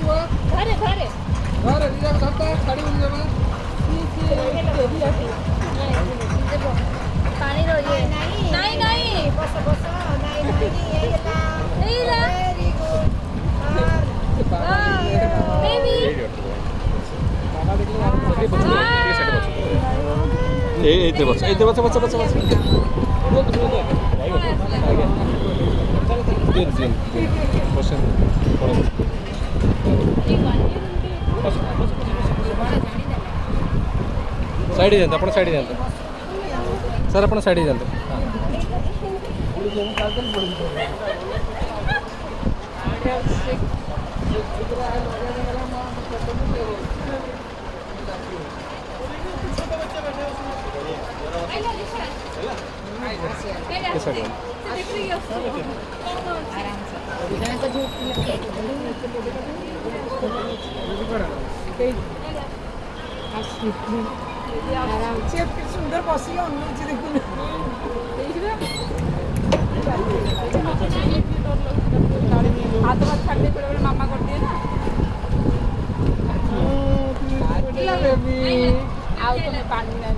घरे घरे घरे दिया धरता साड़ी बन जावा पानी रो ये नहीं नहीं बस बस नहीं नहीं नहीं ला वेरी गुड बेबी এইতে বাচ্চা বাচ্চা বাচ্চা বাচ্চা দিন দিন বসেন সাইডে যান আপনার সাইডে যান স্যার আপনার সাইডে যান सुंदर बसी देखुन हाथ बात छाड़ने पड़े मामा कर दिए ना आओ तुम्हें पानी ना